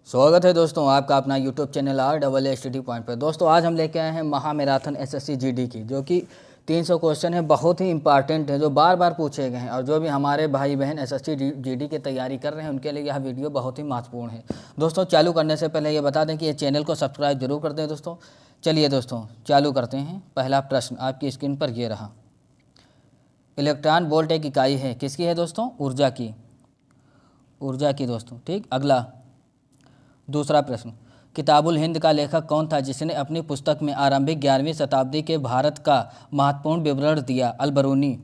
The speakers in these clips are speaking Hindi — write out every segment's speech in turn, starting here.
स्वागत है दोस्तों आपका अपना यूट्यूब चैनल RSSD पॉइंट पर। दोस्तों आज हम लेके आए हैं महामैराथन SSC GD की, जो कि 300 क्वेश्चन है, बहुत ही इंपॉर्टेंट है, जो बार बार पूछे गए हैं। और जो भी हमारे भाई बहन SSC GD की तैयारी कर रहे हैं उनके लिए यह वीडियो बहुत ही महत्वपूर्ण है। दोस्तों चालू करने से पहले ये बता दें कि ये चैनल को सब्सक्राइब जरूर कर दें। दोस्तों चलिए दोस्तों चालू करते हैं। पहला प्रश्न आपकी स्क्रीन पर ये रहा। इलेक्ट्रॉन वोल्ट एक इकाई है, किसकी है दोस्तों? ऊर्जा की, ऊर्जा की दोस्तों। ठीक, अगला दूसरा प्रश्न, किताबुल हिंद का लेखक कौन था जिसने अपनी पुस्तक में आरंभिक 11वीं शताब्दी के भारत का महत्वपूर्ण विवरण दिया? अल-बरूनी,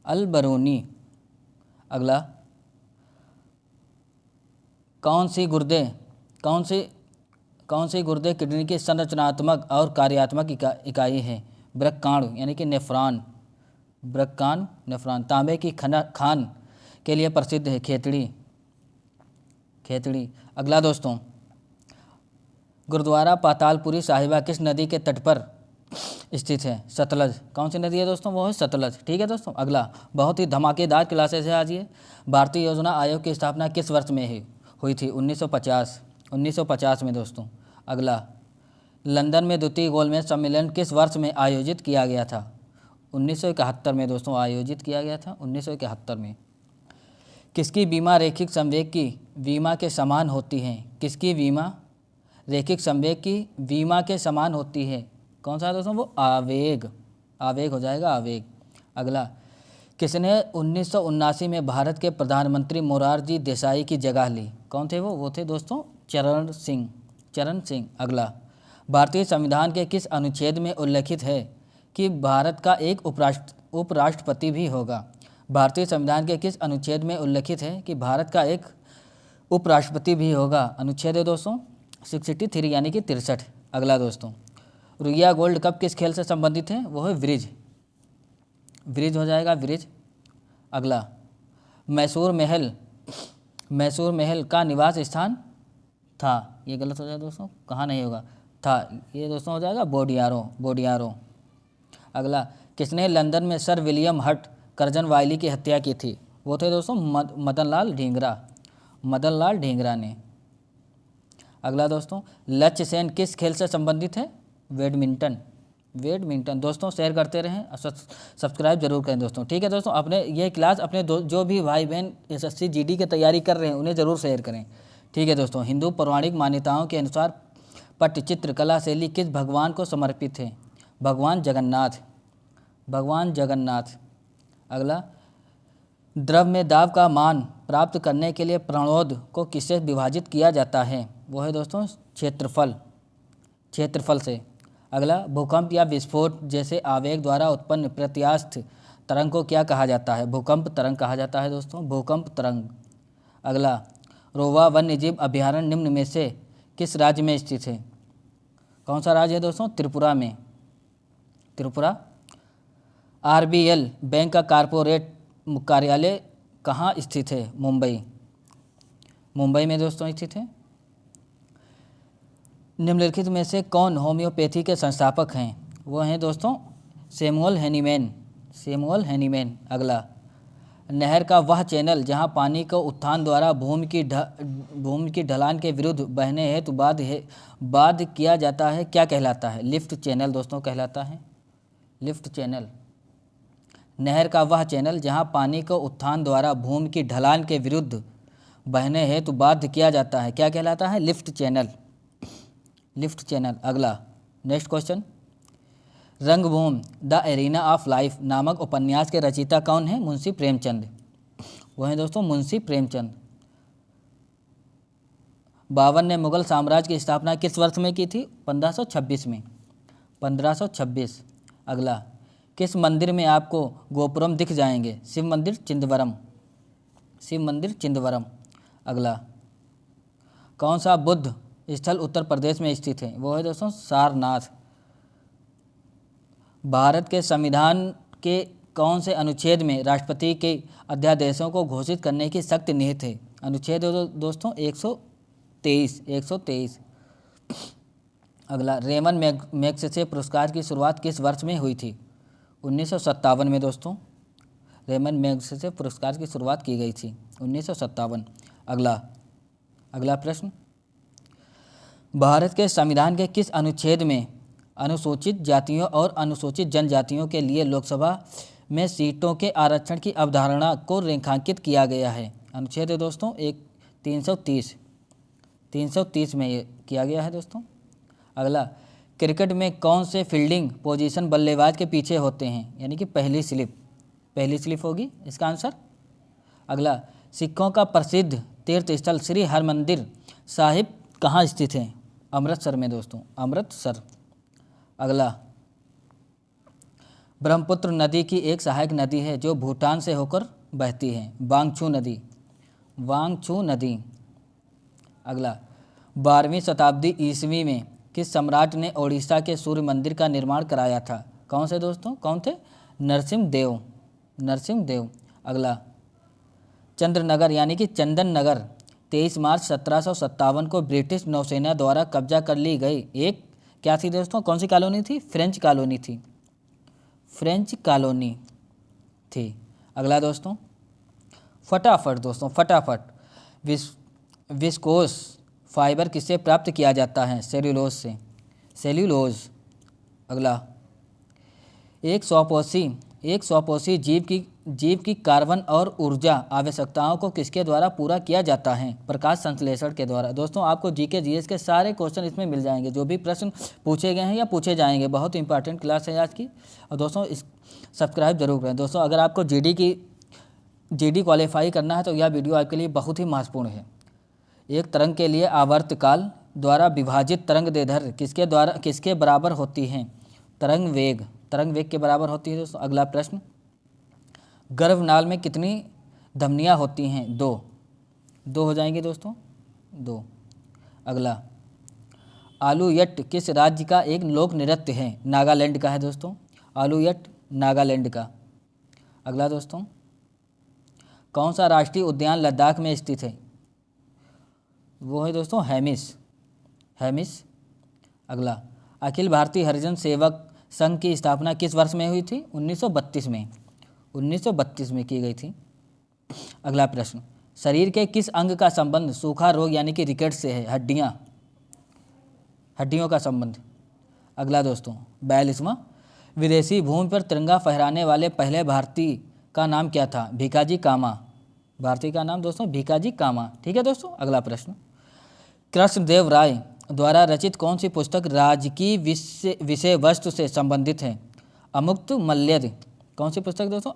अल-बरूनी। अगला, कौन सी गुर्दे किडनी की संरचनात्मक और कार्यात्मक इकाई है? वृक्काणु यानी कि नेफ्रॉन, वृक्काणु नेफ्रॉन। तांबे की खान के लिए प्रसिद्ध है? खेतड़ी, खेतड़ी। अगला दोस्तों, गुरुद्वारा पातालपुरी साहिबा किस नदी के तट पर स्थित है? सतलज। कौन सी नदी है दोस्तों? वो है सतलज। ठीक है दोस्तों। अगला, बहुत ही धमाकेदार क्लासेस है आज ये। भारतीय योजना आयोग की स्थापना किस वर्ष में हुई थी? 1950 में दोस्तों। अगला, लंदन में द्वितीय गोलमेज सम्मेलन किस वर्ष में आयोजित किया गया था? 1971 में दोस्तों आयोजित किया गया था, 1971 में। किसकी बीमा रैखिक संवेग की बीमा के समान होती है? किसकी बीमा रैखिक संवेग की बीमा के समान होती है? कौन सा है दोस्तों? वो आवेग, आवेग हो जाएगा, आवेग। अगला, किसने 1979 में भारत के प्रधानमंत्री मोरारजी देसाई की जगह ली? कौन थे वो थे दोस्तों चरण सिंह, चरण सिंह। अगला, भारतीय संविधान के किस अनुच्छेद में उल्लेखित है कि भारत का एक उपराष्ट्रपति भी होगा? भारतीय संविधान के किस अनुच्छेद में उल्लेखित है कि भारत का एक उपराष्ट्रपति भी होगा? अनुच्छेद है दोस्तों 63 यानी कि 63। अगला दोस्तों, रुइया गोल्ड कप किस खेल से संबंधित है? वो है ब्रिज, ब्रिज हो जाएगा, ब्रिज। अगला, मैसूर महल का निवास स्थान था, ये गलत हो जाएगा दोस्तों, कहाँ नहीं होगा, था, ये दोस्तों हो जाएगा बोडियारो, बोडियारो। अगला, किसने लंदन में सर विलियम हट कर्जन वायली की हत्या की थी? वो थे दोस्तों मदन लाल ढींगरा, मदन लाल ढींगरा ने। अगला दोस्तों, लक्ष्य सेन किस खेल से संबंधित है? Badminton, badminton. दोस्तों शेयर करते रहें, सब्सक्राइब जरूर करें दोस्तों। ठीक है दोस्तों, अपने ये क्लास अपने जो भी भाई बहन SSC GD की तैयारी कर रहे हैं उन्हें ज़रूर शेयर करें। ठीक है दोस्तों, हिंदू पौराणिक मान्यताओं के अनुसार पट्टचित्र कला शैली किस भगवान को समर्पित है? भगवान जगन्नाथ, भगवान जगन्नाथ। अगला, द्रव में दाब का मान प्राप्त करने के लिए प्रणोद को किससे विभाजित किया जाता है? वो है दोस्तों क्षेत्रफल, क्षेत्रफल से। अगला, भूकंप या विस्फोट जैसे आवेग द्वारा उत्पन्न प्रत्यास्थ तरंग को क्या कहा जाता है? भूकंप तरंग कहा जाता है दोस्तों, भूकंप तरंग। अगला, रोवा वन्यजीव अभयारण्य निम्न में से किस राज्य में स्थित है? कौन सा राज्य है दोस्तों? त्रिपुरा में, त्रिपुरा। RBL बैंक का कारपोरेट कार्यालय कहाँ स्थित है? मुंबई, मुंबई में दोस्तों स्थित है। निम्नलिखित में से कौन होम्योपैथी के संस्थापक हैं? वो हैं दोस्तों सैमुअल हैनीमैन, सैमुअल हैनीमैन। अगला, नहर का वह चैनल जहां पानी को उत्थान द्वारा भूमि की ढलान के विरुद्ध बहने हेतु बाध्य किया जाता है क्या कहलाता है? लिफ्ट चैनल दोस्तों कहलाता है, लिफ्ट चैनल। नहर का वह चैनल जहां पानी को उत्थान द्वारा भूमि की ढलान के विरुद्ध बहने हेतु बाध्य किया जाता है क्या कहलाता है? Lift channel, lift channel. अगला नेक्स्ट क्वेश्चन, रंगभूमि द एरिना ऑफ लाइफ नामक उपन्यास के रचयिता कौन है? मुंशी प्रेमचंद, वो हैं दोस्तों मुंशी प्रेमचंद। बाबर ने मुगल साम्राज्य की स्थापना किस वर्ष में की थी? 1526 में, 1526। अगला, किस मंदिर में आपको गोपुरम दिख जाएंगे? शिव मंदिर चिंदवरम, शिव मंदिर चिंदवरम। अगला, कौन सा बुद्ध स्थल उत्तर प्रदेश में स्थित है? वो है दोस्तों सारनाथ। भारत के संविधान के कौन से अनुच्छेद में राष्ट्रपति के अध्यादेशों को घोषित करने की सख्त निहित है? अनुच्छेद दोस्तों 123, 123। अगला, रेमन मैग्सेसे पुरस्कार की शुरुआत किस वर्ष में हुई थी? 1957 में दोस्तों रेमन मैग्सेसे पुरस्कार की शुरुआत की गई थी, 1957। अगला प्रश्न, भारत के संविधान के किस अनुच्छेद में अनुसूचित जातियों और अनुसूचित जनजातियों के लिए लोकसभा में सीटों के आरक्षण की अवधारणा को रेखांकित किया गया है? अनुच्छेद है दोस्तों 330 में ये किया गया है दोस्तों। अगला, क्रिकेट में कौन से फील्डिंग पोजीशन बल्लेबाज के पीछे होते हैं? यानी कि पहली स्लिप होगी इसका आंसर। अगला, सिखों का प्रसिद्ध तीर्थ स्थल श्री हरमंदिर साहिब कहाँ स्थित है? अमृतसर में दोस्तों, अमृतसर। अगला, ब्रह्मपुत्र नदी की एक सहायक नदी है जो भूटान से होकर बहती है? वांगछू नदी। अगला, 12वीं शताब्दी ईस्वी में किस सम्राट ने ओडिशा के सूर्य मंदिर का निर्माण कराया था? कौन से दोस्तों, कौन थे? नरसिम्हदेव। अगला, चंद्रनगर यानी कि चंदन नगर 23 मार्च 1757 को ब्रिटिश नौसेना द्वारा कब्जा कर ली गई एक क्या थी दोस्तों? कौन सी कॉलोनी थी? फ्रेंच कॉलोनी थी। अगला दोस्तों, फटाफट विस्कोस फाइबर किससे प्राप्त किया जाता है? सेल्यूलोज। अगला, एक सौपोषी जीव की कार्बन और ऊर्जा आवश्यकताओं को किसके द्वारा पूरा किया जाता है? प्रकाश संश्लेषण के द्वारा। दोस्तों आपको जीके जीएस के सारे क्वेश्चन इसमें मिल जाएंगे, जो भी प्रश्न पूछे गए हैं या पूछे जाएंगे। बहुत इंपॉर्टेंट क्लास है आज की। और दोस्तों सब्सक्राइब जरूर करें। दोस्तों अगर आपको जीडी क्वालिफाई करना है तो यह वीडियो आपके लिए बहुत ही महत्वपूर्ण है। एक तरंग के लिए आवर्तकाल द्वारा विभाजित तरंग दैर्ध्य किसके बराबर होती है? तरंग वेग के बराबर होती है दोस्तों। अगला प्रश्न, गर्भनाल में कितनी धमनियाँ होती हैं? 2 हो जाएंगे दोस्तों, 2। अगला, आलू यट किस राज्य का एक लोक नृत्य है? नागालैंड का है दोस्तों, आलू यट नागालैंड का। अगला दोस्तों, कौन सा राष्ट्रीय उद्यान लद्दाख में स्थित है? वो है दोस्तों हैमिस। अगला, अखिल भारतीय हरिजन सेवक संघ की स्थापना किस वर्ष में हुई थी? 1932 में की गई थी। अगला प्रश्न, शरीर के किस अंग का संबंध सूखा रोग यानी कि रिकेट्स से है? हड्डियों का संबंध। अगला दोस्तों, 42वां, विदेशी भूमि पर तिरंगा फहराने वाले पहले भारतीय का नाम क्या था? भीकाजी कामा। भारतीय का नाम दोस्तों भीकाजी कामा। ठीक है दोस्तों। अगला प्रश्न, कृष्णदेव राय द्वारा रचित कौन सी पुस्तक राजकीय विषय वस्तु से संबंधित है? अमुक्त मल्यद। कौन सी पुस्तक दोस्तों?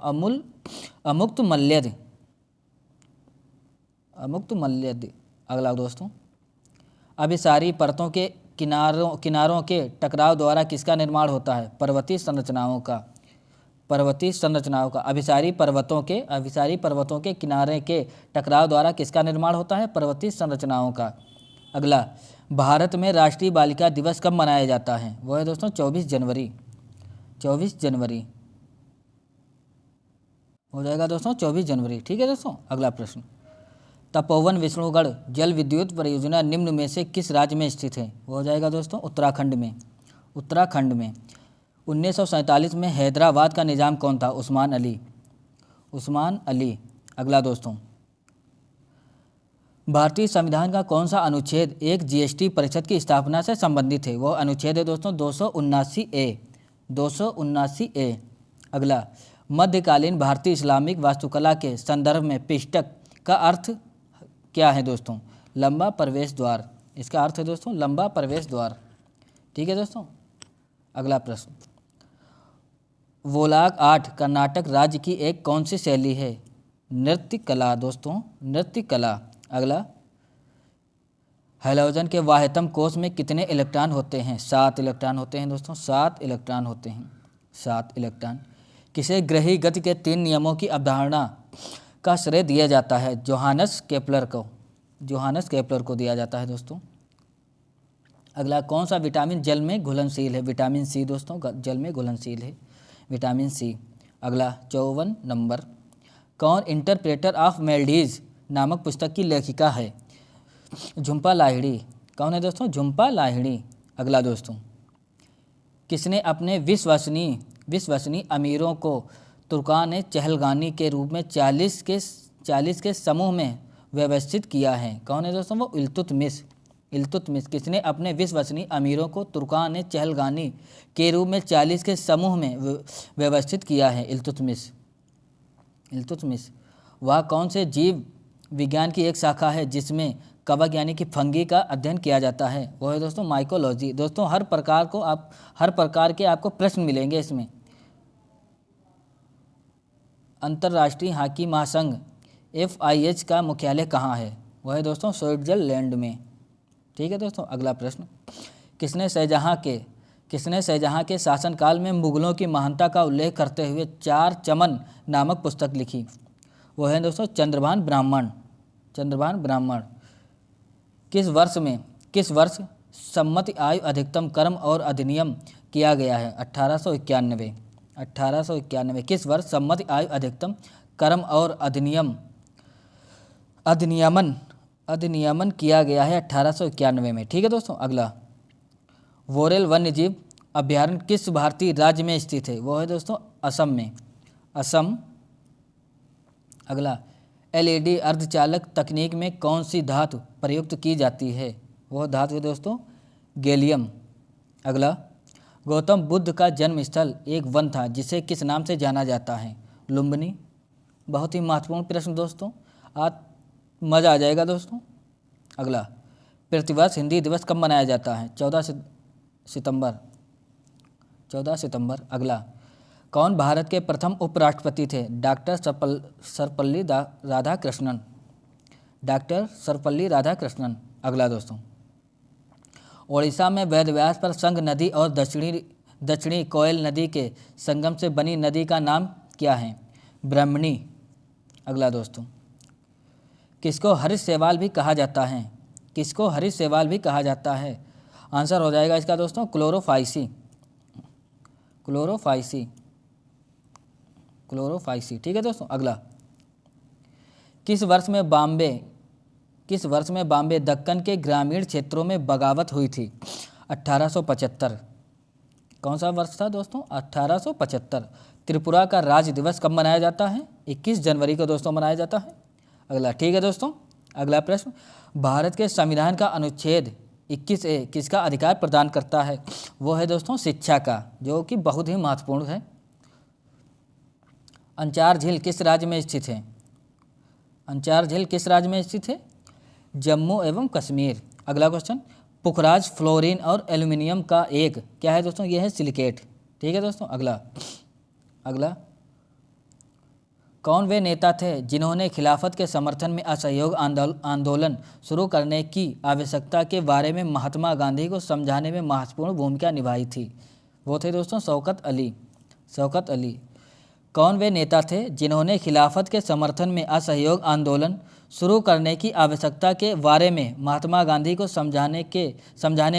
अमुक्त मल्यद। अगला दोस्तों, अभिसारी परतों के किनारों के टकराव द्वारा किसका निर्माण होता है? पर्वतीय संरचनाओं का। अभिसारी पर्वतों के किनारे के टकराव द्वारा किसका निर्माण होता है? पर्वतीय संरचनाओं का। अगला, भारत में राष्ट्रीय बालिका दिवस कब मनाया जाता है? वो है दोस्तों 24 जनवरी हो जाएगा दोस्तों, 24 जनवरी। ठीक है दोस्तों। अगला प्रश्न, तपोवन विष्णुगढ़ जल विद्युत परियोजना निम्न में से किस राज्य में स्थित है? वो हो जाएगा दोस्तों उत्तराखंड में। 1947 में हैदराबाद का निजाम कौन था? उस्मान अली। अगला दोस्तों, भारतीय संविधान का कौन सा अनुच्छेद एक जीएसटी परिषद की स्थापना से संबंधित है? वो अनुच्छेद है दोस्तों 279A। अगला, मध्यकालीन भारतीय इस्लामिक वास्तुकला के संदर्भ में पिष्टक का अर्थ क्या है दोस्तों? लंबा प्रवेश द्वार। इसका अर्थ है दोस्तों लंबा प्रवेश द्वार। ठीक है दोस्तों। अगला प्रश्न, वोलाग आर्ट कर्नाटक राज्य की एक कौन सी शैली है? नृत्य कला दोस्तों, नृत्य कला। अगला, हैलोजन के वाह्यतम कोष में कितने इलेक्ट्रॉन होते हैं? 7 इलेक्ट्रॉन होते हैं दोस्तों, 7 इलेक्ट्रॉन होते हैं, 7 इलेक्ट्रॉन। किसे ग्रही गति के 3 नियमों की अवधारणा का श्रेय दिया जाता है? जोहानस केपलर को दिया जाता है दोस्तों। अगला, कौन सा विटामिन जल में घुलनशील है? विटामिन सी दोस्तों जल में घुलनशील है, विटामिन सी। अगला 54 नंबर, कौन इंटरप्रेटर ऑफ मेलडीज नामक पुस्तक की लेखिका है? झुम्पा लाहिड़ी। कौन है दोस्तों? झुम्पा लाहिड़ी। अगला दोस्तों, किसने अपने विश्वसनीय अमीरों को तुर्कान चहलगानी के रूप में 40 के समूह में व्यवस्थित किया है? कौन है दोस्तों? वो इल्तुतमिश। इल्तुतमिश। किसने अपने विश्वसनीय अमीरों को तुर्कान चहलगानी के रूप में 40 के समूह में व्यवस्थित किया है? इल्तुतमिश। इल्तुतमिश। वह कौन से जीव विज्ञान की एक शाखा है जिसमें कवक यानी कि फंगी का अध्ययन किया जाता है? वो है दोस्तों माइकोलॉजी। दोस्तों हर प्रकार के आपको प्रश्न मिलेंगे इसमें। अंतर्राष्ट्रीय हॉकी महासंघ FIH का मुख्यालय कहाँ है? वह है दोस्तों स्विट्जरलैंड में। ठीक है दोस्तों, अगला प्रश्न। किसने शाहजहाँ के शासनकाल में मुगलों की महानता का उल्लेख करते हुए चार चमन नामक पुस्तक लिखी? वो है दोस्तों चंद्रभान ब्राह्मण। किस वर्ष सम्मति आयु अधिकतम कर्म और अधिनियम किया गया है? 1891। किस वर्ष सम्मति आयु अधिकतम कर्म और अधिनियमन किया गया है? 1891 में। ठीक है दोस्तों, अगला। वोरेल वन्यजीव अभ्यारण्य किस भारतीय राज्य में स्थित है? वो है दोस्तों असम में। अगला। LED अर्धचालक तकनीक में कौन सी धातु प्रयुक्त की जाती है? वह धातु है दोस्तों गैलियम। अगला। गौतम बुद्ध का जन्म स्थल एक वन था जिसे किस नाम से जाना जाता है? लुम्बिनी। बहुत ही महत्वपूर्ण प्रश्न दोस्तों, आज मज़ा आ जाएगा दोस्तों। अगला। प्रतिवर्ष हिंदी दिवस कब मनाया जाता है? 14 सितंबर। अगला। कौन भारत के प्रथम उपराष्ट्रपति थे? डॉक्टर सर्वपल्ली राधाकृष्णन। अगला दोस्तों। ओडिशा में वेदव्यास पर संघ नदी और दक्षिणी कोयल नदी के संगम से बनी नदी का नाम क्या है? ब्रह्मणी। अगला दोस्तों। किसको हरीश सेवाल भी कहा जाता है? आंसर हो जाएगा इसका दोस्तों क्लोरोफाइसी। ठीक है दोस्तों, अगला। किस वर्ष में बॉम्बे दक्कन के ग्रामीण क्षेत्रों में बगावत हुई थी? 1875। कौन सा वर्ष था दोस्तों? 1875। त्रिपुरा का राज्य दिवस कब मनाया जाता है? 21 जनवरी को दोस्तों मनाया जाता है। अगला। ठीक है दोस्तों, अगला प्रश्न। भारत के संविधान का अनुच्छेद 21A किसका अधिकार प्रदान करता है? वो है दोस्तों शिक्षा का, जो कि बहुत ही महत्वपूर्ण है। अंचार झील किस राज्य में स्थित है? जम्मू एवं कश्मीर। अगला क्वेश्चन। पुखराज फ्लोरीन और एल्यूमिनियम का एक क्या है दोस्तों? यह है सिलिकेट। ठीक है दोस्तों, अगला। कौन वे नेता थे जिन्होंने खिलाफत के समर्थन में असहयोग आंदोलन शुरू करने की आवश्यकता के बारे में महात्मा गांधी को समझाने में महत्वपूर्ण भूमिका निभाई थी? वो थे दोस्तों शौकत अली। कौन वे नेता थे जिन्होंने खिलाफत के समर्थन में असहयोग आंदोलन शुरू करने की आवश्यकता के बारे में महात्मा गांधी को समझाने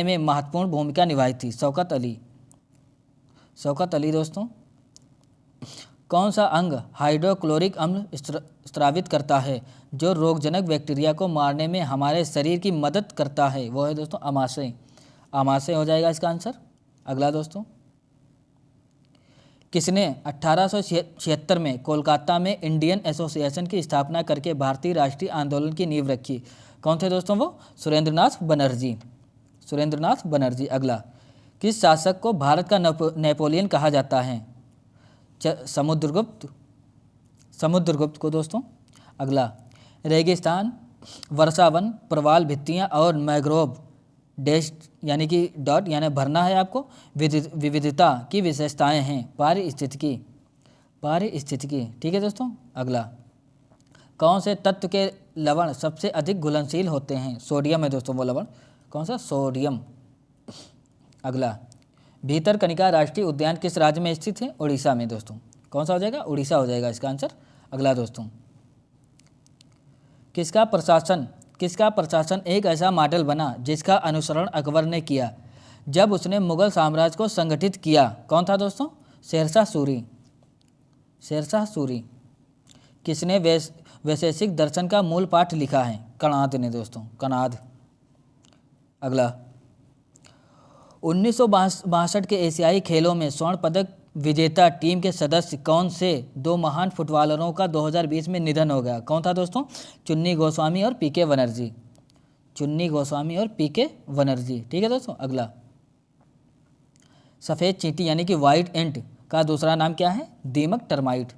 में महत्वपूर्ण भूमिका निभाई थी? शौकत अली दोस्तों। कौन सा अंग हाइड्रोक्लोरिक अम्ल स्रावित करता है जो रोगजनक बैक्टीरिया को मारने में हमारे शरीर की मदद करता है? वो है दोस्तों आमाशय हो जाएगा इसका आंसर। अगला दोस्तों। किसने 1876 में कोलकाता में इंडियन एसोसिएशन की स्थापना करके भारतीय राष्ट्रीय आंदोलन की नींव रखी? कौन थे दोस्तों वो? सुरेंद्रनाथ बनर्जी। अगला। किस शासक को भारत का नेपोलियन कहा जाता है? समुद्रगुप्त को दोस्तों। अगला। रेगिस्तान, वर्षावन, प्रवाल भित्तियाँ और मैंग्रोव डैश यानी कि डॉट यानी भरना है आपको। विविधता की विशेषताएं हैं पारिस्थितिकी। ठीक है दोस्तों, अगला। कौन से तत्व के लवण सबसे अधिक घुलनशील होते हैं? सोडियम है दोस्तों वो लवण। कौन सा? सोडियम। अगला। भीतरकनिका राष्ट्रीय उद्यान किस राज्य में स्थित है? उड़ीसा में दोस्तों। कौन सा हो जाएगा? उड़ीसा हो जाएगा इसका आंसर। अगला दोस्तों। किसका प्रशासन एक ऐसा मॉडल बना जिसका अनुसरण अकबर ने किया जब उसने मुगल साम्राज्य को संगठित किया? कौन था दोस्तों? शेरशाह सूरी। किसने वैशेषिक दर्शन का मूल पाठ लिखा है? कणाद ने दोस्तों, कणाद। अगला। 1962 के एशियाई खेलों में स्वर्ण पदक विजेता टीम के सदस्य कौन से दो महान फुटबॉलरों का 2020 में निधन हो गया? कौन था दोस्तों? चुन्नी गोस्वामी और PK बनर्जी। चुन्नी गोस्वामी और पीके बनर्जी। ठीक है दोस्तों। अगला, सफ़ेद चींटी यानी कि वाइट एंट का दूसरा नाम क्या है? दीमक टर्माइट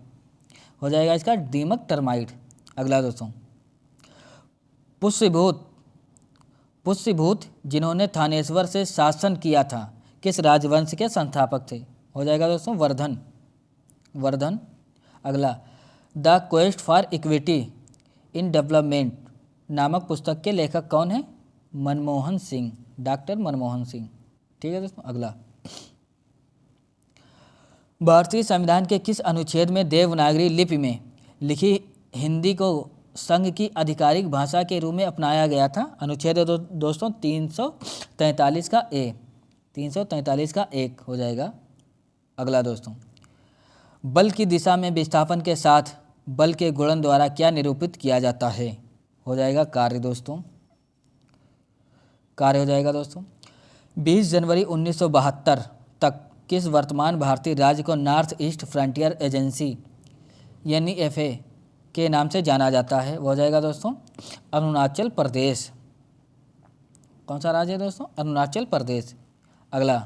हो जाएगा इसका, दीमक टर्माइट। अगला दोस्तों, पुष्यभूत पुष्यभूत जिन्होंने थानेश्वर से शासन किया था किस राजवंश के संस्थापक थे? हो जाएगा दोस्तों वर्धन, वर्धन। अगला, the quest for equity in development नामक पुस्तक के लेखक कौन है? मनमोहन सिंह, डॉक्टर मनमोहन सिंह। ठीक है दोस्तों। अगला, भारतीय संविधान के किस अनुच्छेद में देवनागरी लिपि में लिखी हिंदी को संघ की आधिकारिक भाषा के रूप में अपनाया गया था? अनुच्छेद है दोस्तों 343 का ए, 343 का 1 हो जाएगा। अगला दोस्तों, बल की दिशा में विस्थापन के साथ बल के गुणन द्वारा क्या निरूपित किया जाता है? हो जाएगा कार्य दोस्तों, कार्य हो जाएगा दोस्तों। 20 जनवरी 1972 तक किस वर्तमान भारतीय राज्य को north east frontier agency NEFA के नाम से जाना जाता है? वो हो जाएगा दोस्तों अरुणाचल प्रदेश। कौन सा राज्य है दोस्तों? अरुणाचल प्रदेश। अगला,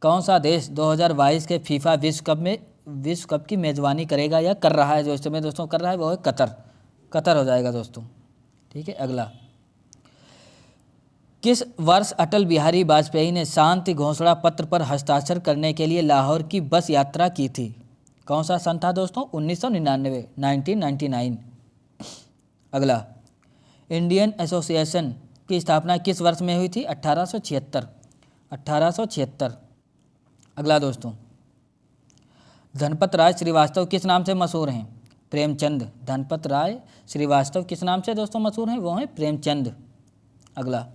कौन सा देश 2022 के फीफा विश्व कप की मेज़बानी करेगा या कर रहा है? जो इस समय दोस्तों कर रहा है वो है कतर, कतर हो जाएगा दोस्तों। ठीक है। अगला, किस वर्ष अटल बिहारी वाजपेयी ने शांति घोषणा पत्र पर हस्ताक्षर करने के लिए लाहौर की बस यात्रा की थी? कौन सा सन था दोस्तों? 1999, 1999। अगला, इंडियन एसोसिएशन की स्थापना किस वर्ष में हुई थी? 1876, 1876। अगला दोस्तों, धनपत राय श्रीवास्तव किस नाम से मशहूर हैं? प्रेमचंद। धनपत राय श्रीवास्तव किस नाम से दोस्तों मशहूर हैं? वो हैं प्रेमचंद। अगला,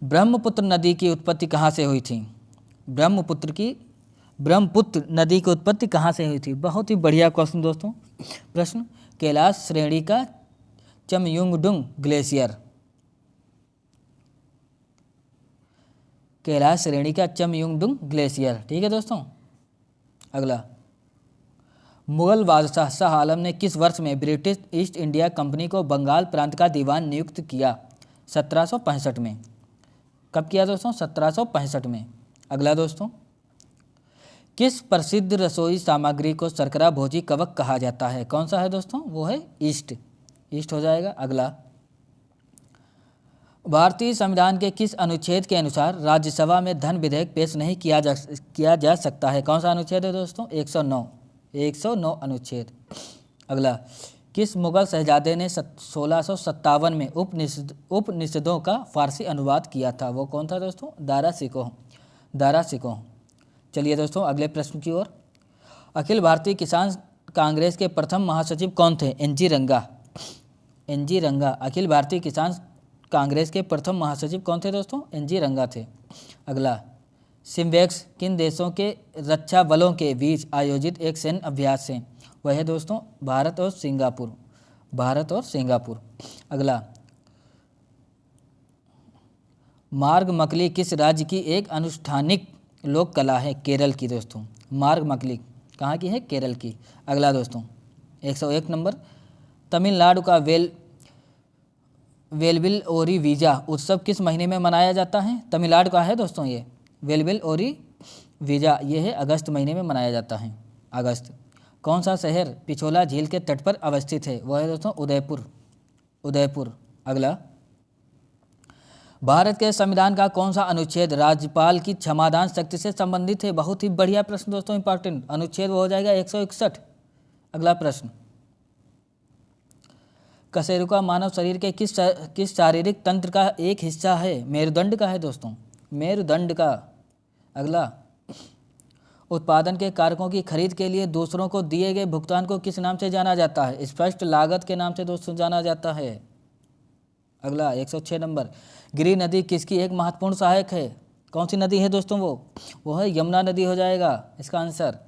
ब्रह्मपुत्र नदी की उत्पत्ति कहाँ से हुई थी? ब्रह्मपुत्र नदी की उत्पत्ति कहाँ से हुई थी? बहुत ही बढ़िया क्वेश्चन दोस्तों, प्रश्न। कैलाश श्रेणी का चमयुंगडुंग ग्लेशियर, कैलाश श्रेणी का चमयुंगडुंग ग्लेशियर। ठीक है दोस्तों। अगला, मुगल बादशाह शाह आलम ने किस वर्ष में ब्रिटिश ईस्ट इंडिया कंपनी को बंगाल प्रांत का दीवान नियुक्त किया? 1765 में। कब किया दोस्तों? 1765 में। अगला दोस्तों, किस प्रसिद्ध रसोई सामग्री को शर्करा भोजी कवक कहा जाता है? कौन सा है दोस्तों? वो है ईस्ट, ईस्ट हो जाएगा। अगला, भारतीय संविधान के किस अनुच्छेद के अनुसार राज्यसभा में धन विधेयक पेश नहीं किया जा सकता है? कौन सा अनुच्छेद है दोस्तों? 109, 109 अनुच्छेद। अगला, किस मुगल शहजादे ने 1657 में उपनिषदों का फारसी अनुवाद किया था? वो कौन था दोस्तों? दारा शिकोह, दारा शिकोह। चलिए दोस्तों अगले प्रश्न की ओर। अखिल भारतीय किसान कांग्रेस के प्रथम महासचिव कौन थे? NG रंगा, NG रंगा। अखिल भारतीय किसान कांग्रेस के प्रथम महासचिव कौन थे दोस्तों? NG रंगा थे। अगला, सिम्बेक्स किन देशों के रक्षा बलों के बीच आयोजित एक सैन्य अभ्यास है? वह है दोस्तों भारत और सिंगापुर, भारत और सिंगापुर। अगला, मार्ग मकली किस राज्य की एक अनुष्ठानिक लोक कला है? केरल की दोस्तों। मार्ग मकली कहाँ की है? केरल की। अगला दोस्तों 101 नंबर, तमिलनाडु का वेलविल ओरी वीजा उत्सव किस महीने में मनाया जाता है? तमिलनाडु का है दोस्तों ये वेलविल ओरी वीजा, ये है अगस्त महीने में मनाया जाता है, अगस्त। कौन सा शहर पिछोला झील के तट पर अवस्थित है? वह है दोस्तों उदयपुर, उदयपुर। अगला, भारत के संविधान का कौन सा अनुच्छेद राज्यपाल की क्षमादान शक्ति से संबंधित है? बहुत ही बढ़िया प्रश्न दोस्तों, इंपॉर्टेंट अनुच्छेद वो हो जाएगा 161। अगला प्रश्न, कशेरुका मानव शरीर के किस शारीरिक तंत्र का एक हिस्सा है? मेरुदंड का है दोस्तों, मेरुदंड का। अगला, उत्पादन के कारकों की खरीद के लिए दूसरों को दिए गए भुगतान को किस नाम से जाना जाता है? स्पष्ट लागत के नाम से दोस्तों जाना जाता है। अगला 106 नंबर, गिरि नदी किसकी एक महत्वपूर्ण सहायक है? कौन सी नदी है दोस्तों? वो है यमुना नदी हो जाएगा इसका आंसर।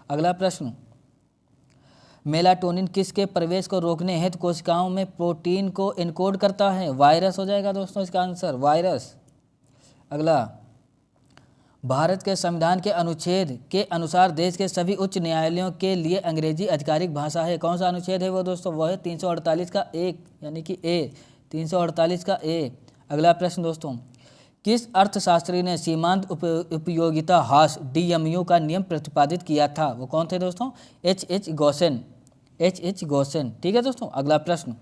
अगला प्रश्न, मेलाटोनिन किसके प्रवेश को रोकने हेतु कोशिकाओं में प्रोटीन को इनकोड करता है? वायरस हो जाएगा दोस्तों इसका आंसर, वायरस। अगला, भारत के संविधान के अनुच्छेद के अनुसार देश के सभी उच्च न्यायालयों के लिए अंग्रेजी आधिकारिक भाषा है। कौन सा अनुच्छेद है वो दोस्तों? वह है 348 का 1 यानी कि ए, 348 का ए। अगला प्रश्न दोस्तों, किस अर्थशास्त्री ने सीमांत उपयोगिता ह्रास DMU का नियम प्रतिपादित किया था? वो कौन थे दोस्तों? H गॉसेन। H गॉसेन। ठीक है दोस्तों। अगला प्रश्न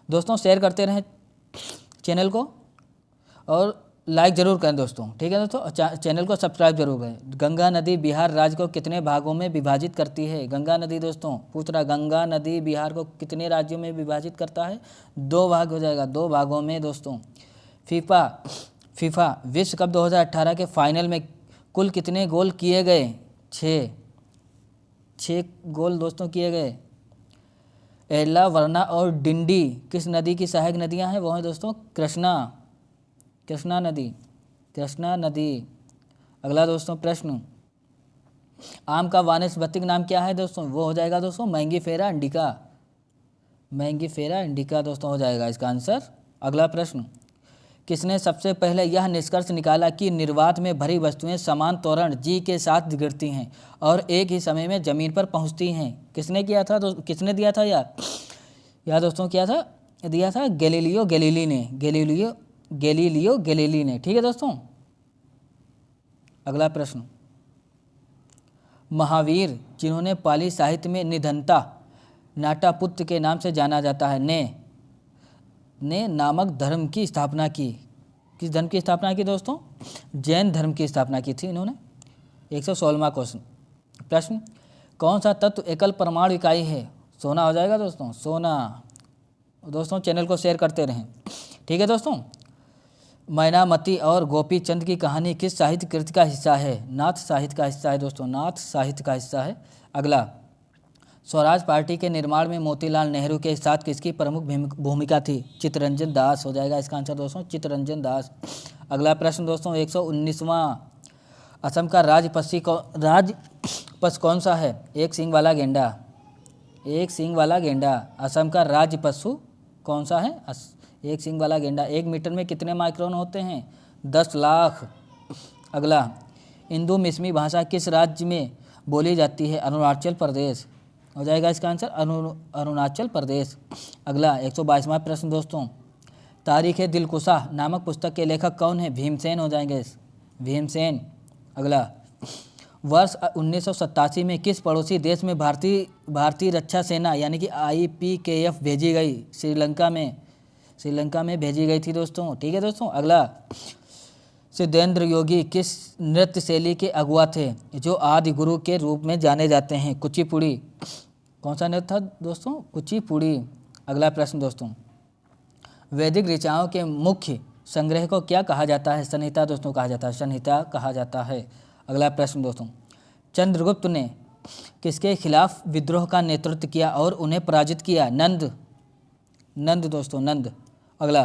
दोस्तों, शेयर करते रहें चैनल को और लाइक जरूर करें दोस्तों। ठीक है दोस्तों, चैनल को सब्सक्राइब जरूर करें। गंगा नदी बिहार राज्य को कितने भागों में विभाजित करती है? गंगा नदी दोस्तों पूछ रहा, गंगा नदी बिहार को कितने राज्यों में विभाजित करता है? 2 भाग हो जाएगा, 2 भागों में दोस्तों। फीफा विश्व कप 2018 के फाइनल में कुल कितने गोल किए गए? 6 गोल दोस्तों किए गए। एला, वरना और डिंडी किस नदी की सहायक नदियां हैं? वो हैं दोस्तों कृष्णा नदी। अगला दोस्तों प्रश्न, आम का वानस्पतिक नाम क्या है दोस्तों? वो हो जाएगा दोस्तों मैंगीफेरा इंडिका दोस्तों हो जाएगा इसका आंसर। अगला प्रश्न, किसने सबसे पहले यह निष्कर्ष निकाला कि निर्वात में भरी वस्तुएं समान त्वरण g के साथ गिरती हैं और एक ही समय में जमीन पर पहुंचती हैं? किसने किया था किसने दिया था या दोस्तों क्या था? दिया था गैलीलियो गैलीली ने। ठीक है दोस्तों। अगला प्रश्न, महावीर जिन्होंने पाली साहित्य में निधनता नाटापुत्र के नाम से जाना जाता है ने नामक धर्म की स्थापना की। किस धर्म की स्थापना की दोस्तों? जैन धर्म की स्थापना की थी इन्होंने। 116वां क्वेश्चन प्रश्न, कौन सा तत्व एकल परमाणु इकाई है? सोना हो जाएगा दोस्तों, सोना। दोस्तों चैनल को शेयर करते रहें। ठीक है दोस्तों। मैनामती और गोपी चंद की कहानी किस साहित्य कृति का हिस्सा है? नाथ साहित्य का हिस्सा है दोस्तों, नाथ साहित्य का हिस्सा है। अगला, स्वराज पार्टी के निर्माण में मोतीलाल नेहरू के साथ किसकी प्रमुख भूमिका थी? चित्तरंजन दास हो जाएगा इसका आंसर दोस्तों, चित्तरंजन दास। अगला प्रश्न दोस्तों 119वां, असम का राजपक्षी कौन सा है? एक सींग वाला गेंडा। असम का राज्य पशु कौन सा है? एक सींग वाला गेंडा। 1 मीटर में कितने माइक्रोन होते हैं? 10 लाख। अगला, इंडो मिसमी भाषा किस राज्य में बोली जाती है? अरुणाचल प्रदेश हो जाएगा इसका आंसर, अरुणाचल प्रदेश। अगला 122वां प्रश्न दोस्तों, तारीख़-ए-दिलकुशा नामक पुस्तक के लेखक कौन है? भीमसेन हो जाएंगे, भीमसेन। अगला, वर्ष 1987 में किस पड़ोसी देश में भारतीय रक्षा सेना यानी कि IPKF भेजी गई? श्रीलंका में भेजी गई थी दोस्तों। ठीक है दोस्तों। अगला, सिद्धेंद्र योगी किस नृत्य शैली के अगुआ थे जो आदि गुरु के रूप में जाने जाते हैं? कुचिपुड़ी। कौन सा नृत्य था दोस्तों? कुचिपुड़ी। अगला प्रश्न दोस्तों, वैदिक ऋचाओं के मुख्य संग्रह को क्या कहा जाता है? संहिता दोस्तों कहा जाता है, संहिता कहा जाता है। अगला प्रश्न दोस्तों, चंद्रगुप्त ने किसके खिलाफ विद्रोह का नेतृत्व किया और उन्हें पराजित किया? नंद दोस्तों, नंद। अगला,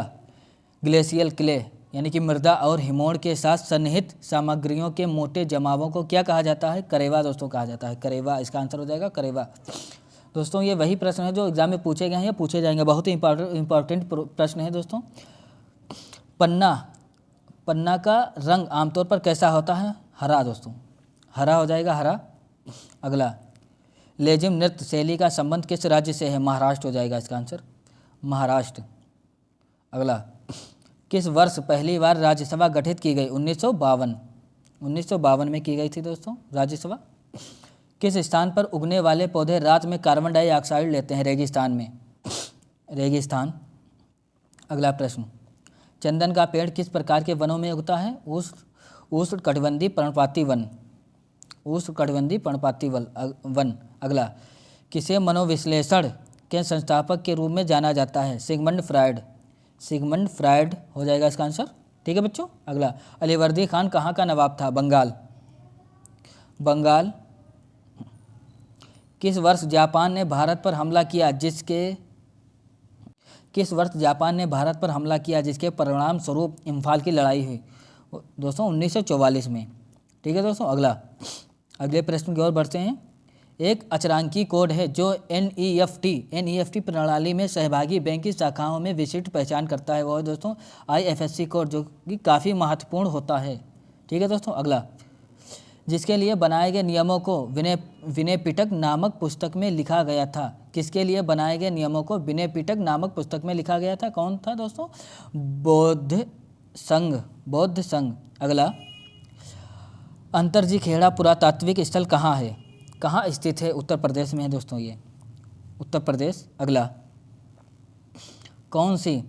ग्लेशियल क्ले यानी कि मृदा और हिमोड़ के साथ सन्निहित सामग्रियों के मोटे जमावों को क्या कहा जाता है? करेवा दोस्तों कहा जाता है, करेवा। इसका आंसर हो जाएगा करेवा। दोस्तों ये वही प्रश्न है जो एग्जाम में पूछे गए हैं या पूछे जाएंगे, बहुत ही इंपॉर्टेंट प्रश्न है दोस्तों। पन्ना का रंग आमतौर पर कैसा होता है? हरा दोस्तों, हरा हो जाएगा, हरा। अगला, लेजिम नृत्य शैली का संबंध किस राज्य से है? महाराष्ट्र हो जाएगा इसका आंसर, महाराष्ट्र। अगला, किस वर्ष पहली बार राज्यसभा गठित की गई? 1952 में की गई थी दोस्तों राज्यसभा। किस स्थान पर उगने वाले पौधे रात में कार्बन डाइऑक्साइड लेते हैं? रेगिस्तान। अगला प्रश्न, चंदन का पेड़ किस प्रकार के वनों में उगता है? उष्णकटिबंधीय पर्णपाती वन। अगला, किसे मनोविश्लेषण के संस्थापक के रूप में जाना जाता है? सिगमंड फ्रायड हो जाएगा इसका आंसर। ठीक है बच्चों। अगला, अलीवर्दी खान कहाँ का नवाब था? बंगाल। किस वर्ष जापान ने भारत पर हमला किया जिसके परिणाम स्वरूप इम्फाल की लड़ाई हुई? दोस्तों 1944 में। ठीक है दोस्तों। अगला, अगले प्रश्न की ओर बढ़ते हैं। एक अचरांकी कोड है जो NEFT प्रणाली में सहभागी बैंक की शाखाओं में विशिष्ट पहचान करता है, वो है दोस्तों IFSC कोड, जो कि काफ़ी महत्वपूर्ण होता है। ठीक है दोस्तों। अगला, जिसके लिए बनाए गए नियमों को विनय विनय पिटक नामक पुस्तक में लिखा गया था। किसके लिए बनाए गए नियमों को विनय पिटक नामक पुस्तक में लिखा गया था? कौन था दोस्तों? बौद्ध संघ, बौद्ध संघ। अगला, अंतरजी खेड़ा पुरातात्विक स्थल कहाँ है? कहाँ स्थित है? उत्तर प्रदेश में है दोस्तों, ये उत्तर प्रदेश। अगला, कौन सी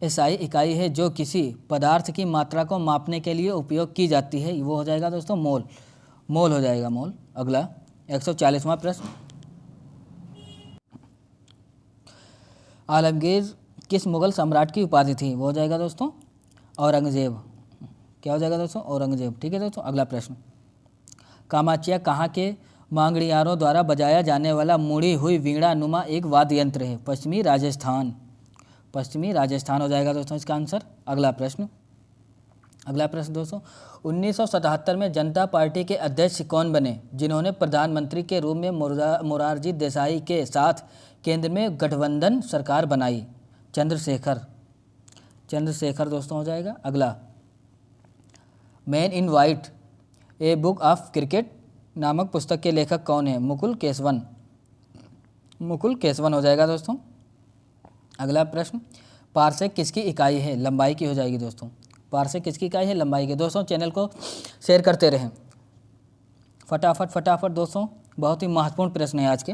एसआई इकाई है जो किसी पदार्थ की मात्रा को मापने के लिए उपयोग की जाती है? वो हो जाएगा दोस्तों मोल, मोल हो जाएगा, मोल। अगला, 140वां प्रश्न, आलमगीर किस मुगल सम्राट की उपाधि थी? वो हो जाएगा दोस्तों औरंगजेब। क्या हो जाएगा दोस्तों? औरंगजेब। ठीक है दोस्तों। अगला प्रश्न, कामाचिया कहाँ के मांगड़ियारों द्वारा बजाया जाने वाला मुड़ी हुई वीणा नुमा एक वाद्य यंत्र है? पश्चिमी राजस्थान, पश्चिमी राजस्थान हो जाएगा दोस्तों इसका आंसर। अगला प्रश्न, अगला प्रश्न दोस्तों, 1977 में जनता पार्टी के अध्यक्ष कौन बने जिन्होंने प्रधानमंत्री के रूप में मोरारजी देसाई के साथ केंद्र में गठबंधन सरकार बनाई? चंद्रशेखर, चंद्रशेखर दोस्तों हो जाएगा। अगला, man in white a book of cricket नामक पुस्तक के लेखक कौन है? मुकुल केशवन, मुकुल केशवन हो जाएगा दोस्तों। अगला प्रश्न, पारसेक किसकी इकाई है? लंबाई की हो जाएगी दोस्तों। पारसेक किसकी इकाई है? लंबाई की। दोस्तों चैनल को शेयर करते रहें, फटाफट फटाफट दोस्तों, बहुत ही महत्वपूर्ण प्रश्न है आज के,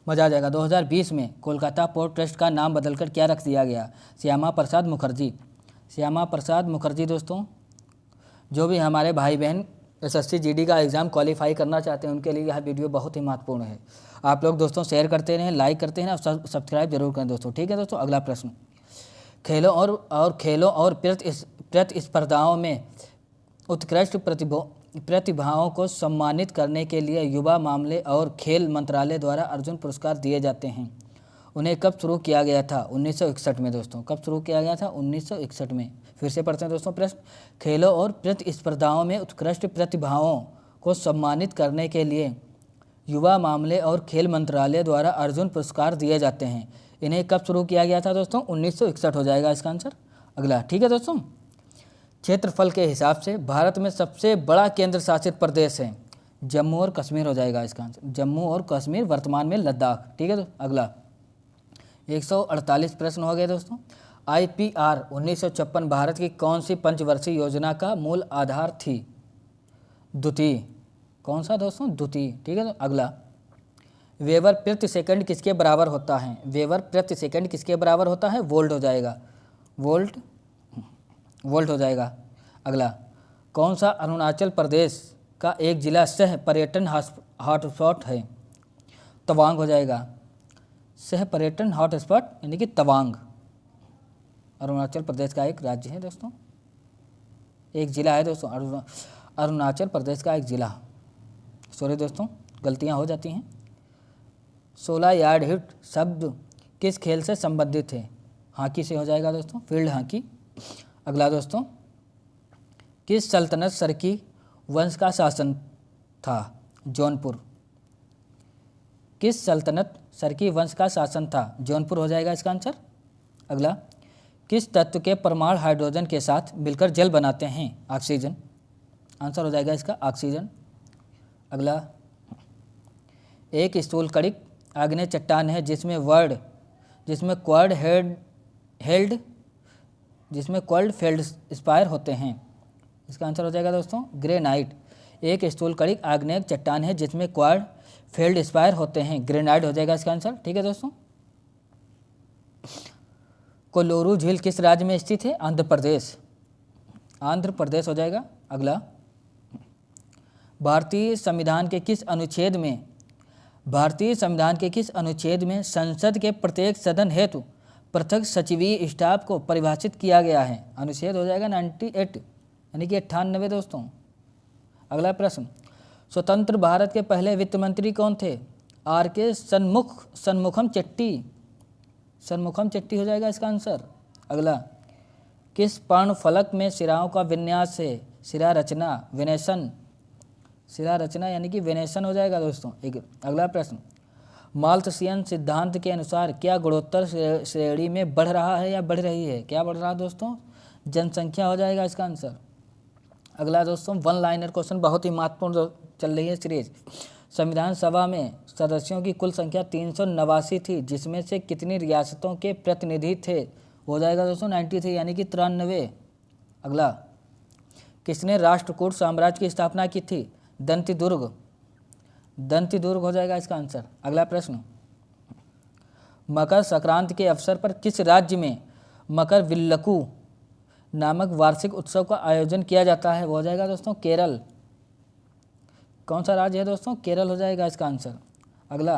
मजा आ जाएगा। 2020 में कोलकाता पोर्ट ट्रस्ट का नाम बदलकर क्या रख दिया गया? श्यामा प्रसाद मुखर्जी, श्यामा प्रसाद मुखर्जी दोस्तों। जो भी हमारे भाई बहन एसएससी जीडी का एग्ज़ाम क्वालिफाई करना चाहते हैं उनके लिए यह वीडियो बहुत ही महत्वपूर्ण है। आप लोग दोस्तों शेयर करते रहें, लाइक करते हैं और सब्सक्राइब जरूर करें दोस्तों। ठीक है दोस्तों। अगला प्रश्न, खेलों और प्रतिस्पर्धाओं में उत्कृष्ट प्रतिभाओं को सम्मानित करने के लिए युवा मामले और खेल मंत्रालय द्वारा अर्जुन पुरस्कार दिए जाते हैं। उन्हें कब शुरू किया गया था? 1961 में दोस्तों। कब शुरू किया गया था? 1961 में। फिर से पढ़ते हैं दोस्तों प्रश्न, खेलों और प्रतिस्पर्धाओं में उत्कृष्ट प्रतिभाओं को सम्मानित करने के लिए युवा मामले और खेल मंत्रालय द्वारा अर्जुन पुरस्कार दिए जाते हैं। इन्हें कब शुरू किया गया था दोस्तों? 1961 हो जाएगा इसका आंसर। अगला, ठीक है दोस्तों, क्षेत्रफल के हिसाब से भारत में सबसे बड़ा केंद्र शासित प्रदेश है? जम्मू और कश्मीर हो जाएगा इसका आंसर। जम्मू और कश्मीर, वर्तमान में लद्दाख। ठीक है। तो अगला 148 प्रश्न हो गए दोस्तों। IPR 1956 भारत की कौन सी पंचवर्षीय योजना का मूल आधार थी? द्वितीय। कौन सा दोस्तों? द्वितीय। ठीक है। तो अगला, वेबर प्रति सेकंड किसके बराबर होता है? वेबर प्रति सेकंड किसके बराबर होता है? वोल्ट हो जाएगा, वोल्ट, वोल्ट हो जाएगा। अगला, कौन सा अरुणाचल प्रदेश का एक जिला सह पर्यटन हॉटस्पॉट है? तवांग हो जाएगा। सह पर्यटन हॉटस्पॉट यानी कि तवांग अरुणाचल प्रदेश का एक राज्य है दोस्तों, एक जिला है दोस्तों। अरुणाचल प्रदेश का एक जिला। सॉरी दोस्तों, गलतियां हो जाती हैं। 16 यार्ड हिट शब्द किस खेल से संबंधित है? हॉकी से हो जाएगा दोस्तों, फील्ड हॉकी। अगला दोस्तों, किस सल्तनत सरकी वंश का शासन था? जौनपुर। किस सल्तनत सरकी वंश का शासन था? जौनपुर हो जाएगा इसका आंसर। अगला, किस तत्व के परमाणु हाइड्रोजन के साथ मिलकर जल बनाते हैं? ऑक्सीजन। आंसर हो जाएगा इसका ऑक्सीजन। अगला, एक स्थूल कणिक आग्नेय चट्टान है जिसमें क्वार्ड फेल्ड स्पायर होते हैं। इसका आंसर हो जाएगा दोस्तों ग्रेनाइट। एक स्थूल कणिक आग्नेय चट्टान है जिसमें क्वार्ड फेल्ड स्पायर होते हैं, ग्रेनाइट हो जाएगा इसका आंसर। ठीक है दोस्तों। कोल्लूरू झील किस राज्य में स्थित है? आंध्र प्रदेश। आंध्र प्रदेश हो जाएगा। अगला, भारतीय संविधान के किस अनुच्छेद में संसद के प्रत्येक सदन हेतु पृथक सचिवीय स्टाफ को परिभाषित किया गया है? अनुच्छेद हो जाएगा 98 यानी कि 98 दोस्तों। अगला प्रश्न, स्वतंत्र भारत के पहले वित्त मंत्री कौन थे? RK सन्मुखम चेट्टी। सन्मुखम चेट्टी हो जाएगा इसका आंसर। अगला, किस पर्णफलक में सिराओं का विन्यास है? सिरा रचना, वेनेसन। सिरा रचना यानी कि वेनेसन हो जाएगा दोस्तों। एक अगला प्रश्न, माल्थसियन सिद्धांत के अनुसार क्या गुणोत्तर श्रेणी में बढ़ रहा है या बढ़ रही है? क्या बढ़ रहा है दोस्तों? जनसंख्या हो जाएगा इसका आंसर। अगला दोस्तों वन लाइनर क्वेश्चन, बहुत ही महत्वपूर्ण चल रही है सीरीज। संविधान सभा में सदस्यों की कुल संख्या 389 थी, जिसमें से कितनी रियासतों के प्रतिनिधि थे? हो जाएगा दोस्तों 93 यानी कि 93। अगला, किसने राष्ट्रकूट साम्राज्य की स्थापना की थी? दंतिदुर्ग। दंतिदुर्ग हो जाएगा इसका आंसर। अगला प्रश्न, मकर संक्रांति के अवसर पर किस राज्य में मकर विल्लकू नामक वार्षिक उत्सव का आयोजन किया जाता है? वो हो जाएगा दोस्तों केरल। कौन सा राज्य है दोस्तों? केरल हो जाएगा इसका आंसर। अगला,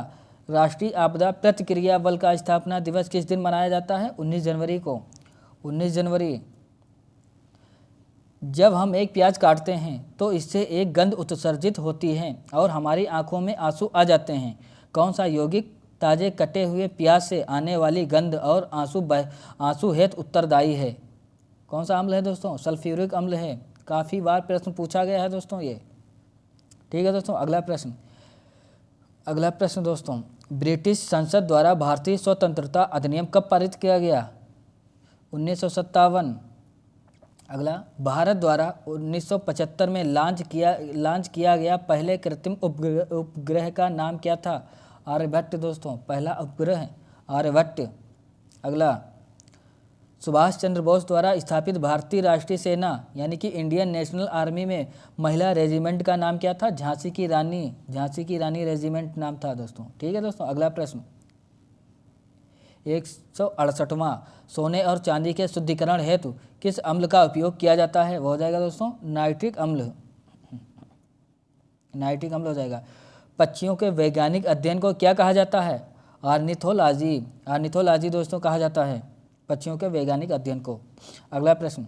राष्ट्रीय आपदा प्रतिक्रिया बल का स्थापना दिवस किस दिन मनाया जाता है? 19 जनवरी को। 19 जनवरी। जब हम एक प्याज काटते हैं तो इससे एक गंध उत्सर्जित होती है और हमारी आंखों में आंसू आ जाते हैं। कौन सा यौगिक ताजे कटे हुए प्याज से आने वाली गंध और आंसू हेतु उत्तरदायी है? कौन सा अम्ल है दोस्तों? सल्फ्यूरिक अम्ल है। काफ़ी बार प्रश्न पूछा गया है दोस्तों ये। ठीक है दोस्तों, अगला प्रश्न। अगला प्रश्न दोस्तों, ब्रिटिश संसद द्वारा भारतीय स्वतंत्रता अधिनियम कब पारित किया गया? 1957। अगला, भारत द्वारा 1975 में लॉन्च किया गया पहले कृत्रिम उपग्रह का नाम क्या था? आर्यभट्ट दोस्तों, पहला उपग्रह आर्यभट्ट। अगला, सुभाष चंद्र बोस द्वारा स्थापित भारतीय राष्ट्रीय सेना यानी कि इंडियन नेशनल आर्मी में महिला रेजिमेंट का नाम क्या था? झांसी की रानी रेजिमेंट नाम था दोस्तों। ठीक है दोस्तों, अगला प्रश्न, 168वां, सोने और चांदी के शुद्धिकरण हेतु किस अम्ल का उपयोग किया जाता है? वो हो जाएगा दोस्तों नाइट्रिक अम्ल। नाइट्रिक अम्ल हो जाएगा। पक्षियों के वैज्ञानिक अध्ययन को क्या कहा जाता है? ऑर्निथोलॉजी। ऑर्निथोलॉजी दोस्तों कहा जाता है पक्षियों के वैज्ञानिक अध्ययन को। अगला प्रश्न,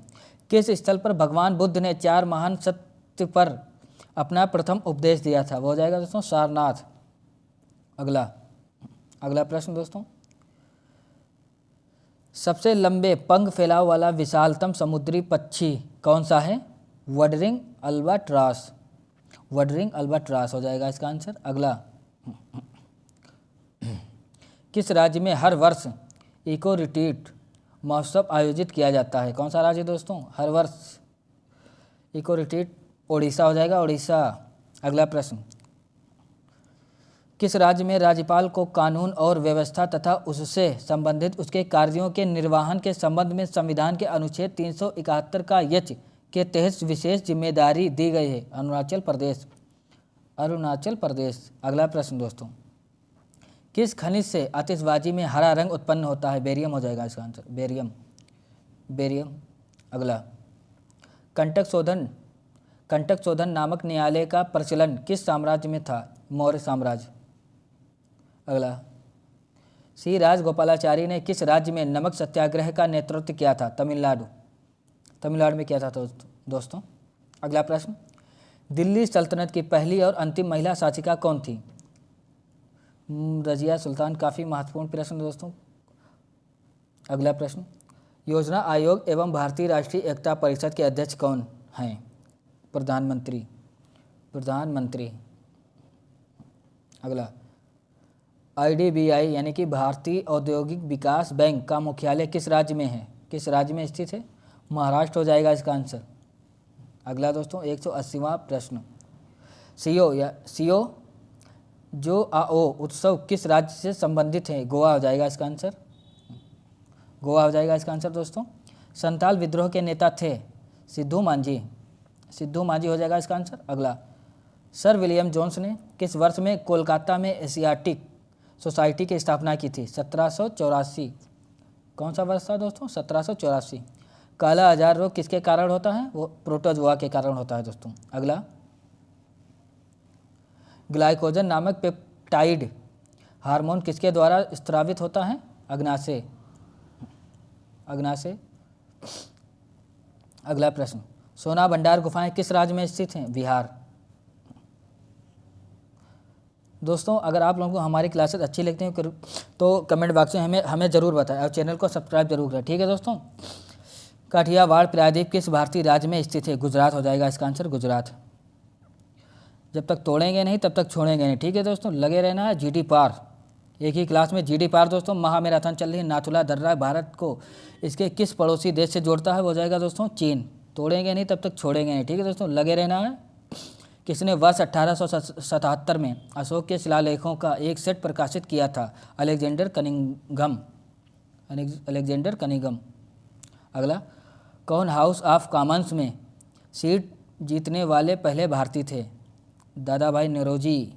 किस स्थल पर भगवान बुद्ध ने 4 महान सत्य पर अपना प्रथम उपदेश दिया था? वो हो जाएगा दोस्तों सारनाथ। अगला प्रश्न दोस्तों, सबसे लंबे पंख फैलाव वाला विशालतम समुद्री पक्षी कौन सा है? वडरिंग अल्बाट्रॉस। वडरिंग अल्बाट्रॉस हो जाएगा इसका आंसर। अगला, किस राज्य में हर वर्ष इको रिट्रीट महोत्सव आयोजित किया जाता है? कौन सा राज्य दोस्तों? हर वर्ष इको रिट्रीट ओडिशा हो जाएगा, ओडिशा। अगला प्रश्न, किस राज्य में राज्यपाल को कानून और व्यवस्था तथा उससे संबंधित उसके कार्यों के निर्वहन के संबंध में संविधान के अनुच्छेद 371 का यच के तहत विशेष जिम्मेदारी दी गई है? अरुणाचल प्रदेश। अरुणाचल प्रदेश। अगला प्रश्न दोस्तों, किस खनिज से आतिशबाजी में हरा रंग उत्पन्न होता है? बेरियम हो जाएगा इसका आंसर, बेरियम। अगला, कंटक शोधन नामक न्यायालय का प्रचलन किस साम्राज्य में था? मौर्य साम्राज्य। अगला, सी राजगोपालाचारी ने किस राज्य में नमक सत्याग्रह का नेतृत्व किया था? तमिलनाडु में किया था दोस्तों। अगला प्रश्न, दिल्ली सल्तनत की पहली और अंतिम महिला शासिका कौन थी? रजिया सुल्तान। काफ़ी महत्वपूर्ण प्रश्न दोस्तों। अगला प्रश्न, योजना आयोग एवं भारतीय राष्ट्रीय एकता परिषद के अध्यक्ष कौन हैं? प्रधानमंत्री। अगला, IDBI यानी कि भारतीय औद्योगिक विकास बैंक का मुख्यालय किस राज्य में है? किस राज्य में स्थित है? महाराष्ट्र हो जाएगा इसका आंसर। अगला दोस्तों 180वां प्रश्न, सीओ जो आओ उत्सव किस राज्य से संबंधित है? गोवा हो जाएगा इसका आंसर। दोस्तों, संथाल विद्रोह के नेता थे सिद्धू मांझी हो जाएगा इसका आंसर। अगला, सर विलियम जोन्स ने किस वर्ष में कोलकाता में एशियाटिक सोसाइटी की स्थापना की थी? 1784। कौन सा वर्ष था दोस्तों? 1784। काला आजार रोग किसके कारण होता है? वो प्रोटोजोआ के कारण होता है दोस्तों। अगला, ग्लाइकोजन नामक पेप्टाइड हार्मोन किसके द्वारा स्रावित होता है? अग्नाशय। अगला प्रश्न, सोना भंडार गुफाएं किस राज्य में स्थित हैं? बिहार। दोस्तों, अगर आप लोगों को हमारी क्लासेस अच्छी लगती हैं तो कमेंट बॉक्स में हमें ज़रूर बताएं और चैनल को सब्सक्राइब जरूर करें। ठीक है दोस्तों। काठियावाड़ प्रायद्वीप किस भारतीय राज्य में स्थित है? गुजरात हो जाएगा इसका आंसर, गुजरात। जब तक तोड़ेंगे नहीं तब तक छोड़ेंगे नहीं। ठीक है दोस्तों, लगे रहना है। GD पार, एक ही क्लास में GD पार दोस्तों महामैराथन चल रही है। नाथुला दर्रा भारत को इसके किस पड़ोसी देश से जोड़ता है? वो जाएगा दोस्तों चीन। तोड़ेंगे नहीं तब तक छोड़ेंगे नहीं, ठीक है दोस्तों, लगे रहना है। किसने वर्ष 1877 में अशोक के शिलालेखों का एक सेट प्रकाशित किया था? Alexander Cunningham. Alexander Cunningham. अगला, कौन हाउस ऑफ कॉमन्स में सीट जीतने वाले पहले भारतीय थे? दादा भाई नौरोजी।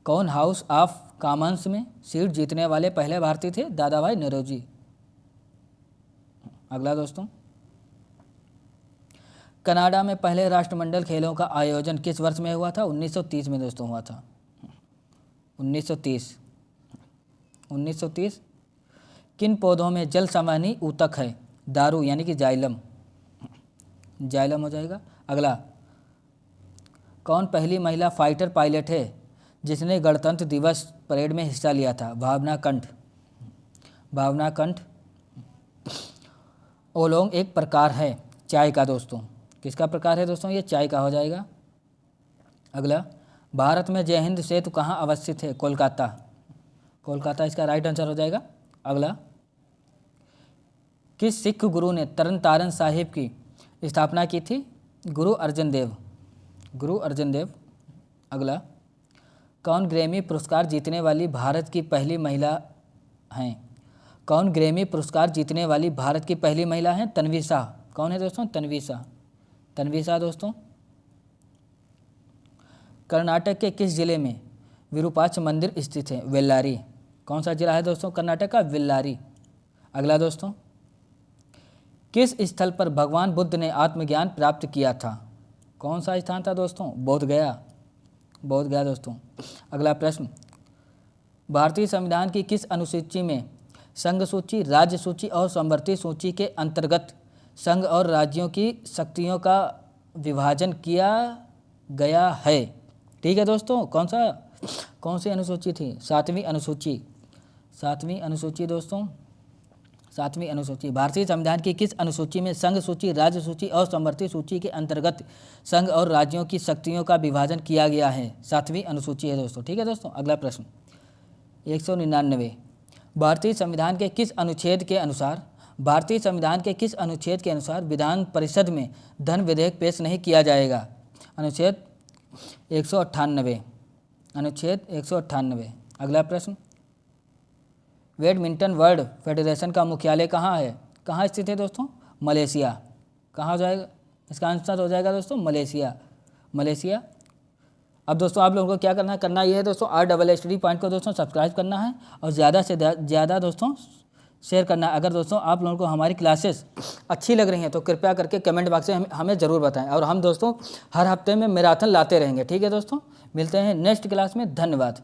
कौन हाउस ऑफ कॉमन्स में सीट जीतने वाले पहले भारतीय थे? दादा भाई नौरोजी। अगला दोस्तों, कनाडा में पहले राष्ट्रमंडल खेलों का आयोजन किस वर्ष में हुआ था? 1930 में दोस्तों हुआ था। 1930। किन पौधों में जल संवहनी ऊतक है? दारू यानी कि जाइलम। जाइलम हो जाएगा। अगला, कौन पहली महिला फाइटर पायलट है जिसने गणतंत्र दिवस परेड में हिस्सा लिया था? भावना कंठ। भावना कंठ। ओलोंग एक प्रकार है चाय का दोस्तों, किसका प्रकार है दोस्तों? ये चाय का हो जाएगा। अगला, भारत में जय हिंद सेतु कहाँ अवस्थित है? कोलकाता। कोलकाता इसका राइट आंसर हो जाएगा। अगला, किस सिख गुरु ने तरन तारण साहिब की स्थापना की थी? गुरु अर्जन देव। गुरु अर्जन देव। अगला, कौन ग्रैमी पुरस्कार जीतने वाली भारत की पहली महिला हैं? कौन ग्रैमी पुरस्कार जीतने वाली भारत की पहली महिला हैं? तन्वी शाह। कौन है दोस्तों? तन्वी शाह। तन्वी शाह दोस्तों। कर्नाटक के किस जिले में विरूपाक्ष मंदिर स्थित है? वेल्लारी। कौन सा जिला है दोस्तों? कर्नाटक का वेल्लारी। अगला दोस्तों, किस स्थल पर भगवान बुद्ध ने आत्मज्ञान प्राप्त किया था? कौन सा स्थान था दोस्तों? बोध गया। बोध गया दोस्तों। अगला प्रश्न, भारतीय संविधान की किस अनुसूची में संघ सूची, राज्य सूची और समवर्ती सूची के अंतर्गत संघ और राज्यों की शक्तियों का विभाजन किया गया है? ठीक है दोस्तों, कौन सी अनुसूची थी? 7वीं अनुसूची। 7वीं अनुसूची दोस्तों। 7वीं अनुसूची। भारतीय संविधान की किस अनुसूची में संघ सूची, राज्य सूची और समवर्ती सूची के अंतर्गत संघ और राज्यों की शक्तियों का विभाजन किया गया है? 7वीं अनुसूची है दोस्तों। ठीक है दोस्तों। अगला प्रश्न 199, भारतीय संविधान के किस अनुच्छेद के अनुसार विधान परिषद में धन विधेयक पेश नहीं किया जाएगा? अनुच्छेद 198। अनुच्छेद 198। अगला प्रश्न, बैडमिंटन वर्ल्ड फेडरेशन का मुख्यालय कहाँ है? कहाँ स्थित है दोस्तों? मलेशिया। कहाँ हो जाएगा? इसका आंसर हो जाएगा दोस्तों मलेशिया। मलेशिया। अब दोस्तों आप लोगों को क्या करना ये है दोस्तों, RSSD पॉइंट को दोस्तों सब्सक्राइब करना है और ज़्यादा से ज़्यादा दोस्तों शेयर करना है। अगर दोस्तों आप लोगों को हमारी क्लासेस अच्छी लग रही हैं तो कृपया करके कमेंट बॉक्स में हमें ज़रूर बताएं, और हम दोस्तों हर हफ्ते में मैराथन लाते रहेंगे। ठीक है दोस्तों, मिलते हैं नेक्स्ट क्लास में। धन्यवाद।